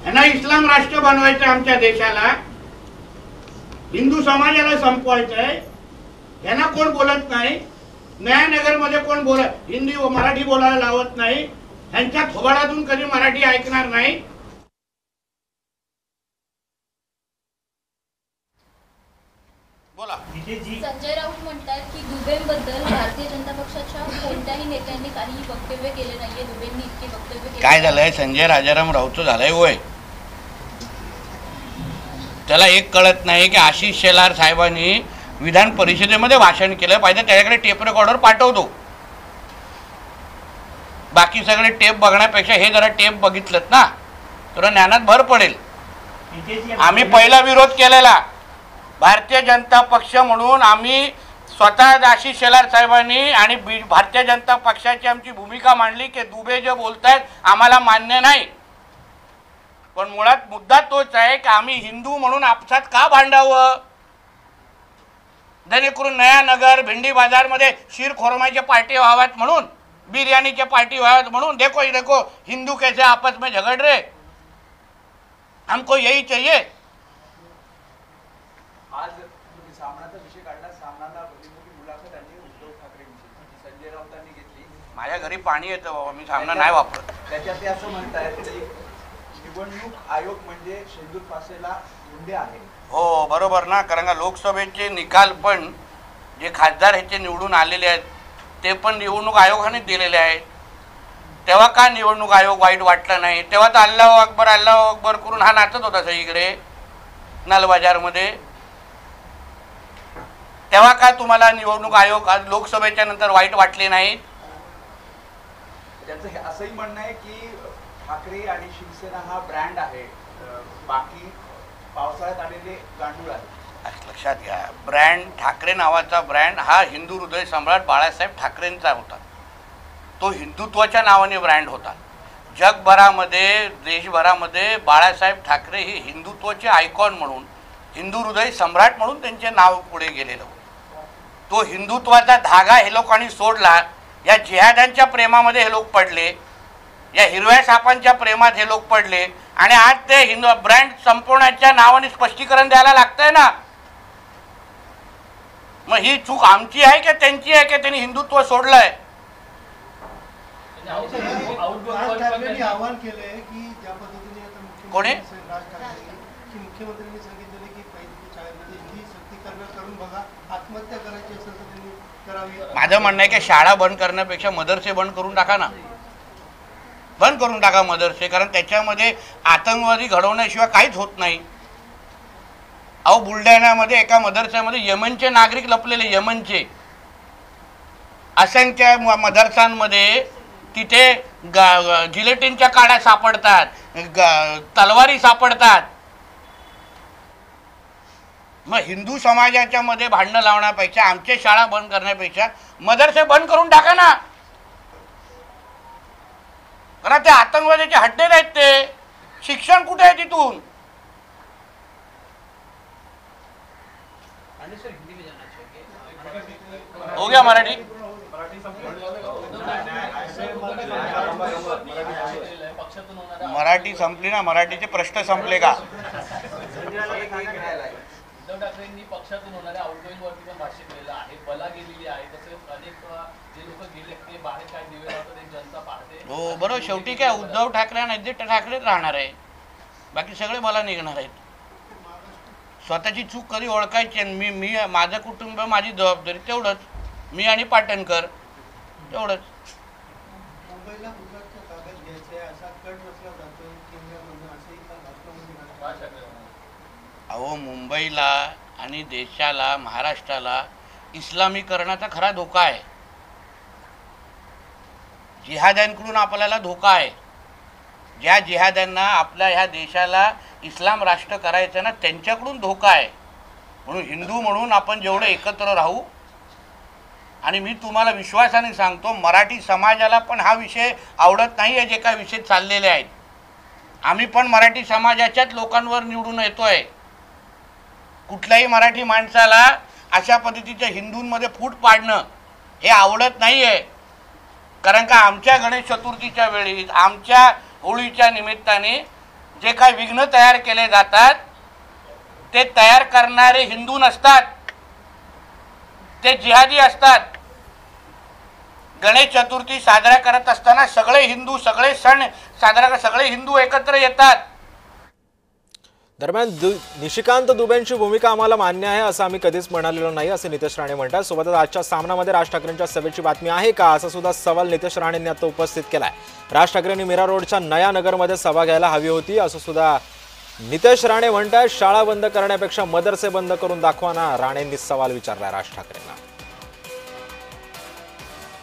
यांना इस्लाम राष्ट्र बनवायचं, आमच्या देशाला हिंदू समाजाला संपवायचंय. यांना कोण बोलत नाही. न्यायनगर मध्ये कोण हिंदी व मराठी बोलायला लावत नाही. यांच्या थोबाडातून कधी मराठी ऐकणार नाही. बोला. संजय राऊत म्हणतात की दुबेंबद्दल भारतीय जनता पक्षाच्या कोणत्याही नेत्यांनी काहीही वक्तव्य केले नाहीये. दुबेंनी इतके वक्तव्य केले. काय झालंय, संजय राजाराम राऊतचं झालंय वय. त्याला एक कळत नाही की आशिष शेलार साहेबांनी विधान परिषदेमध्ये भाषण केलं पाहिजे, त्याच्याकडे टेप रेकॉर्डर पाठवतो. बाकी सगळे टेप बघण्यापेक्षा हे जरा टेप बघितलं ना तर ज्ञानात भर पडेल. आम्ही पहिला विरोध केलेला भारतीय जनता पक्ष म्हणून. आम्ही स्वतः आशिष शेलार साहेबांनी आणि भारतीय जनता पक्षाची आमची भूमिका मांडली की दुबे जे बोलतायत आम्हाला मान्य नाही. पण मुळात मुद्दा तोच आहे की आम्ही हिंदू म्हणून आपसात का भांडावं. जेणेकरून नयानगर भिंडी बाजारमध्ये शीर खोरमाचे पार्टी व्हाव्यात म्हणून, बिर्याणीचे पार्टी व्हाव्यात म्हणून. देखो हिंदू कैसे आपस में झगड़ रहे, हमको यही चाहिए. आज सामनाचा विषय काढला. सामनाला मुलाखत आणि उद्धव ठाकरेंची संजय राऊतांनी घेतली. माझ्या घरी पाणी येतं बाबा, मी सामना नाही वापरत. त्याच्यात ते असं म्हणतात की निवडणूक आयोग म्हणजे शेंदूर फासेला गुंडे आहे. हो बरोबर ना, कारण का लोकसभेचे निकाल पण जे खासदार ह्याचे निवडून आलेले आहेत ते पण निवडणूक आयोगाने दिलेले आहेत. तेव्हा का निवडणूक आयोग वाईट वाटला नाही. तेव्हा तर अल्लाह अकबर करून हा नाचत होता सगळीकडे नालबाजारमध्ये. तेव्हा का तुम्हाला निवडणूक आयोग आज लोकसभेच्या नंतर वाईट वाटले नाहीत. त्यांचं असंही म्हणणं आहे की ठाकरे आणि शिवसेना हा ब्रँड आहे, बाकी पावसाळ्यात आलेले गांडूळ आहे. लक्षात घ्या, ब्रँड ठाकरे नावाचा ब्रँड हा हिंदू हृदय सम्राट बाळासाहेब ठाकरेंचा होता. तो हिंदुत्वाच्या नावाने ब्रँड होता. जगभरामध्ये देशभरामध्ये बाळासाहेब ठाकरे हे हिंदुत्वाचे आयकॉन म्हणून, हिंदू हृदय सम्राट म्हणून त्यांचे नाव पुढे गेलेलं. तो हिंदुत्वाचा धागा हे लोकांनी सोडला. या जिहाद्यांच्या प्रेमामध्ये हे लोक पडले, या हिरव्या सापांच्या प्रेमात हे लोक पडले आणि आज ते हिंदू ब्रँड संपवण्याच्या नावाने स्पष्टीकरण द्यायला लागतंय ना. मग ही चूक आमची आहे की त्यांची आहे की त्यांनी हिंदुत्व सोडलंय. आवाहन केलंय की ज्या पद्धतीने आता कोणी मुख्यमंत्र्यांनी सांगितलेलं की हिंदी सक्तीकरण करून बघा, आत्महत्या करायची असेल तर त्यांनी करावी. माझं म्हणणं आहे की शाळा बंद करण्यापेक्षा मदरसे बंद करून टाका ना. बंद करून टाका मदरसे, कारण त्याच्यामध्ये आतंकवादी घडवण्याशिवाय काहीच होत नाही. अहो बुलढाण्यामध्ये एका मदरस्यामध्ये यमनचे नागरिक लपलेले, यमनचे असंख्य मदरसांमध्ये तिथे जिलेटिनच्या काड्या सापडतात, तलवारी सापडतात. मग हिंदू समाजाच्या मध्ये भांडणं लावण्यापेक्षा, आमच्या शाळा बंद करण्यापेक्षा मदरसे बंद करून टाका ना. कारण ते आतंकवाद्याचे हड्डे नाहीत. ते शिक्षण कुठे आहे तिथून. हो गया मराठी. मराठी संपली ना, मराठीचे प्रश्न संपले का. उद्धव ठाकरेंनी पक्षातून होणाऱ्या आउटगोईंग वरती पण भाष्य केलेलं आहे. बला गेलेली आहे, तसेच अनेक जे लोक गेले ते बाहेर काय दिवे लावतात ते जनता पाहते. हो बरोबर. शेवटी काय उद्धव ठाकरे आणि आदित्य ठाकरेच राहणार आहे, बाकी सगळे मला निघणार आहेत. स्वतःची चूक कधी ओळखायची. मी माझं कुटुंब, माझी जबाबदारी तेवढंच. मी आणि पाटणकर तेवढंच. अहो मुंबईला आणि देशाला, महाराष्ट्राला इस्लामीकरणाचा खरा धोका आहे. जिहाद्यांकडून आपल्याला धोका आहे. ज्या जिहाद्यांना आपल्या ह्या देशाला इस्लाम राष्ट्र करायचं ना, त्यांच्याकडून धोका आहे. म्हणून हिंदू म्हणून आपण जेवढं एकत्र राहू. आणि मी तुम्हाला विश्वासाने सांगतो, मराठी समाजाला पण हा विषय आवडत नाही आहे जे काही विषय चाललेले आहेत. आम्ही पण मराठी समाजाच्याच लोकांवर निवडून येतोय. कुठल्याही मराठी माणसाला अशा पद्धतीच्या हिंदूंमध्ये फूट पाडणं हे आवडत नाही आहे. कारण का आमच्या गणेश चतुर्थीच्या वेळी, आमच्या होळीच्या निमित्ताने जे काही विघ्न तयार केले जातात ते तयार करणारे हिंदू नसतात, ते जिहादी असतात. गणेश चतुर्थी साजरा करत असताना सगळे हिंदू, सगळे सण साजरा सगळे हिंदू एकत्र येतात. दरम्यान निशिकांत दुबेंची भूमिका आम्हाला मान्य आहे असं आम्ही कधीच म्हणालेलो नाही असे नितेश राणे म्हणतात. सोबतच आजच्या सामनामध्ये राज ठाकरेंच्या सभेची बातमी आहे का असा सुद्धा सवाल नितेश राणेंनी आता उपस्थित केलाय. राज ठाकरेंनी मीरा रोडच्या नया नगरमध्ये सभा घ्यायला हवी होती असं सुद्धा नितेश राणे म्हणतात. शाळा बंद करण्यापेक्षा मदरसे बंद करून दाखवा ना, राणेंनी सवाल विचारला राज ठाकरेंना.